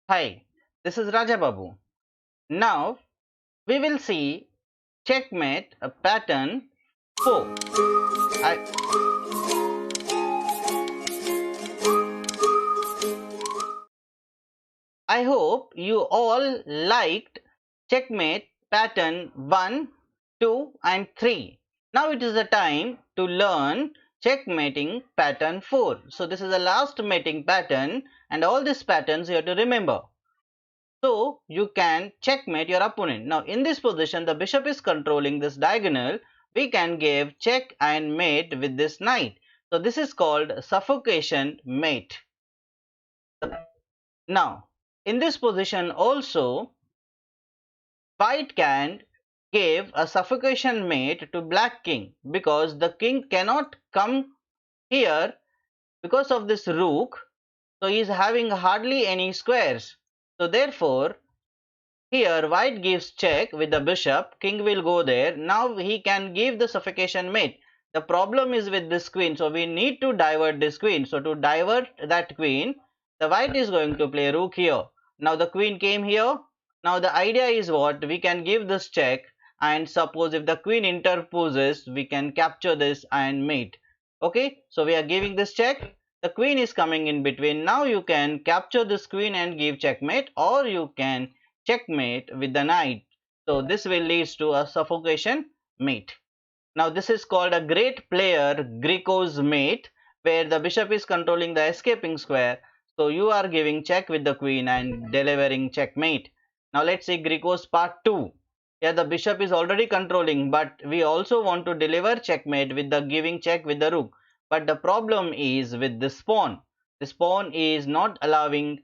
Hi, this is Raja Babu. Now we will see checkmate pattern 4. I, I hope you all liked checkmate pattern 1, 2 and 3. Now it is the time to learn checkmating pattern 4. So this is the last mating pattern and all these patterns you have to remember. So you can checkmate your opponent. Now in this position the bishop is controlling this diagonal. We can give check and mate with this knight. So this is called suffocation mate. Now in this position also white can give a suffocation mate to black king because the king cannot come here because of this rook. So he is having hardly any squares. So therefore here white gives check with the bishop, king will go there. Now he can give the suffocation mate. The problem is with this queen, so we need to divert this queen. So to divert that queen, the white is going to play rook here. Now the queen came here. Now the idea is what? We can give this check and suppose if the queen interposes, we can capture this and mate. Okay, so we are giving this check. The queen is coming in between. Now you can capture this queen and give checkmate, or you can checkmate with the knight. So this will lead to a suffocation mate. Now this is called a great player grecos mate, where the bishop is controlling the escaping square. So you are giving check with the queen and delivering checkmate. Now let's see grecos part 2. Here the bishop is already controlling, but we also want to deliver checkmate with the giving check with the rook. But the problem is with this pawn. This pawn is not allowing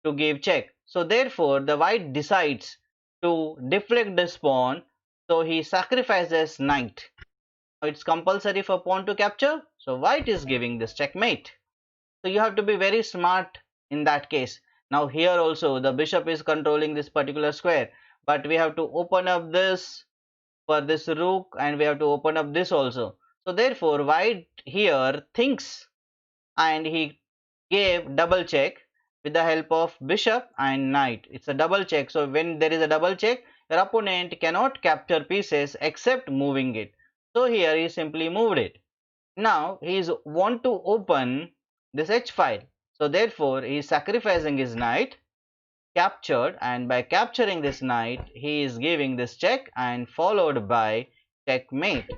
to give check. So therefore the white decides to deflect this pawn. So he sacrifices knight. Now it's compulsory for pawn to capture. So white is giving this checkmate. So you have to be very smart in that case. Now here also the bishop is controlling this particular square. But we have to open up this for this rook and we have to open up this also. So therefore white here thinks and he gave double check with the help of bishop and knight. It's a double check. So when there is a double check, your opponent cannot capture pieces except moving it. So here he simply moved it. Now he is want to open this h file. So therefore he is sacrificing his knight, captured, and by capturing this knight he is giving this check and followed by checkmate.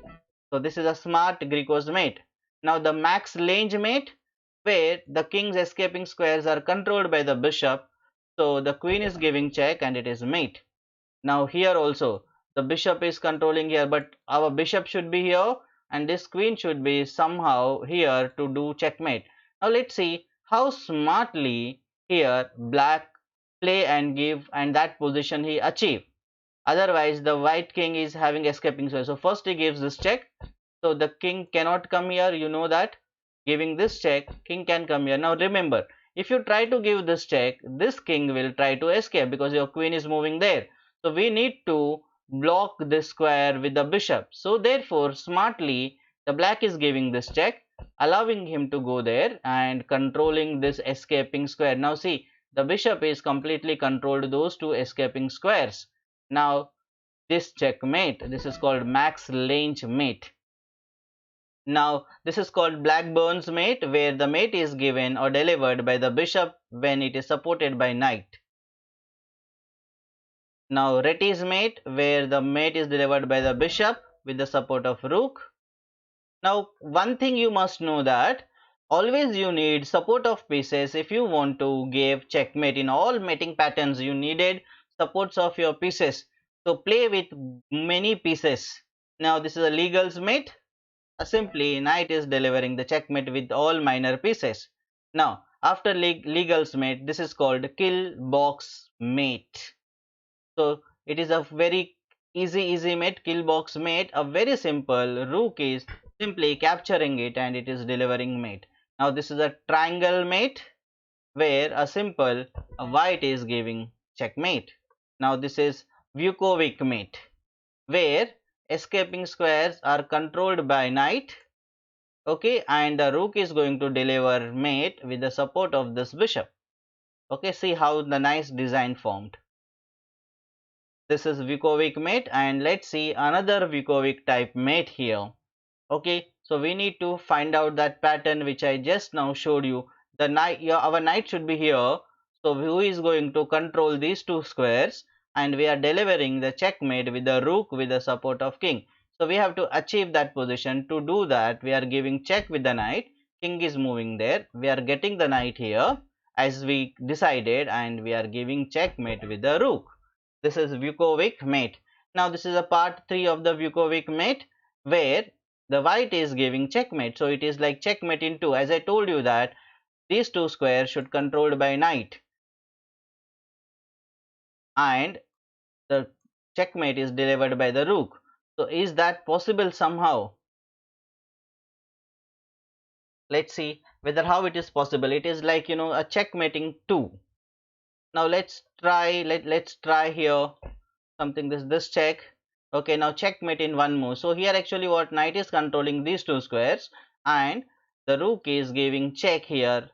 So this is a smart grecos mate. Now the max lange mate, where the king's escaping squares are controlled by the bishop. So the queen is giving check and it is mate. Now here also the bishop is controlling here, but our bishop should be here and this queen should be somehow here to do checkmate. Now let's see how smartly here black play and give and that position he achieve. Otherwise the white king is having escaping square. So first he gives this check. So the king cannot come here, you know that. Giving this check, king can come here. Now remember, if you try to give this check, this king will try to escape because your queen is moving there. So we need to block this square with the bishop. So therefore smartly the black is giving this check, allowing him to go there and controlling this escaping square. Now see, the bishop is completely controlled those two escaping squares. Now this checkmate, this is called max lange mate. Now this is called Blackburn's mate, where the mate is given or delivered by the bishop when it is supported by knight. Now Retty's mate, where the mate is delivered by the bishop with the support of rook. Now one thing you must know that always you need support of pieces if you want to give checkmate. In all mating patterns you needed supports of your pieces. So play with many pieces. Now this is a legal's mate. Simply knight is delivering the checkmate with all minor pieces. Now after legal's mate, this is called kill box mate. So it is a very easy mate, kill box mate. A very simple rook is simply capturing it and it is delivering mate. Now this is a triangle mate, where a simple white is giving checkmate. Now this is Vukovic mate, where escaping squares are controlled by knight. Okay, and the rook is going to deliver mate with the support of this bishop. Okay, see how the nice design formed. This is Vukovic mate, and let's see another Vukovic type mate here. Okay, so we need to find out that pattern which I just now showed you. The knight, our knight should be here. So who is going to control these two squares, and we are delivering the checkmate with the rook with the support of king. So we have to achieve that position. To do that, we are giving check with the knight. King is moving there. We are getting the knight here as we decided, and we are giving checkmate with the rook. This is Vukovic mate. Now this is a part 3 of the Vukovic mate, where the white is giving checkmate. So it is like checkmate in 2. As I told you that these two squares should controlled by knight, and the checkmate is delivered by the rook. So is that possible somehow? Let's see whether how it is possible. It is like, a checkmating 2. Now let's try here something, this check. Okay, now checkmate in one move. So here actually what, knight is controlling these two squares, and the rook is giving check here.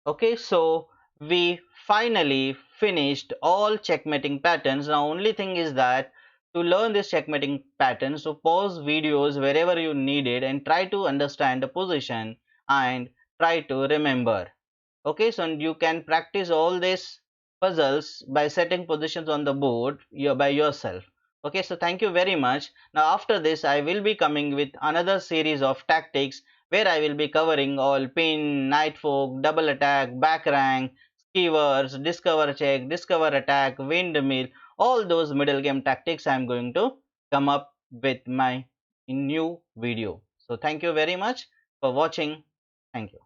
Okay, so we finally finished all checkmating patterns. Now only thing is that to learn this checkmating pattern, so pause videos wherever you need it and try to understand the position and try to remember. Okay, so you can practice all these puzzles by setting positions on the board by yourself. Okay, so thank you very much. Now after this I will be coming with another series of tactics where I will be covering all pin, knight fork, double attack, back rank, skewers, discover check, discover attack, windmill, all those middle game tactics I am going to come up with my new video. So thank you very much for watching. Thank you.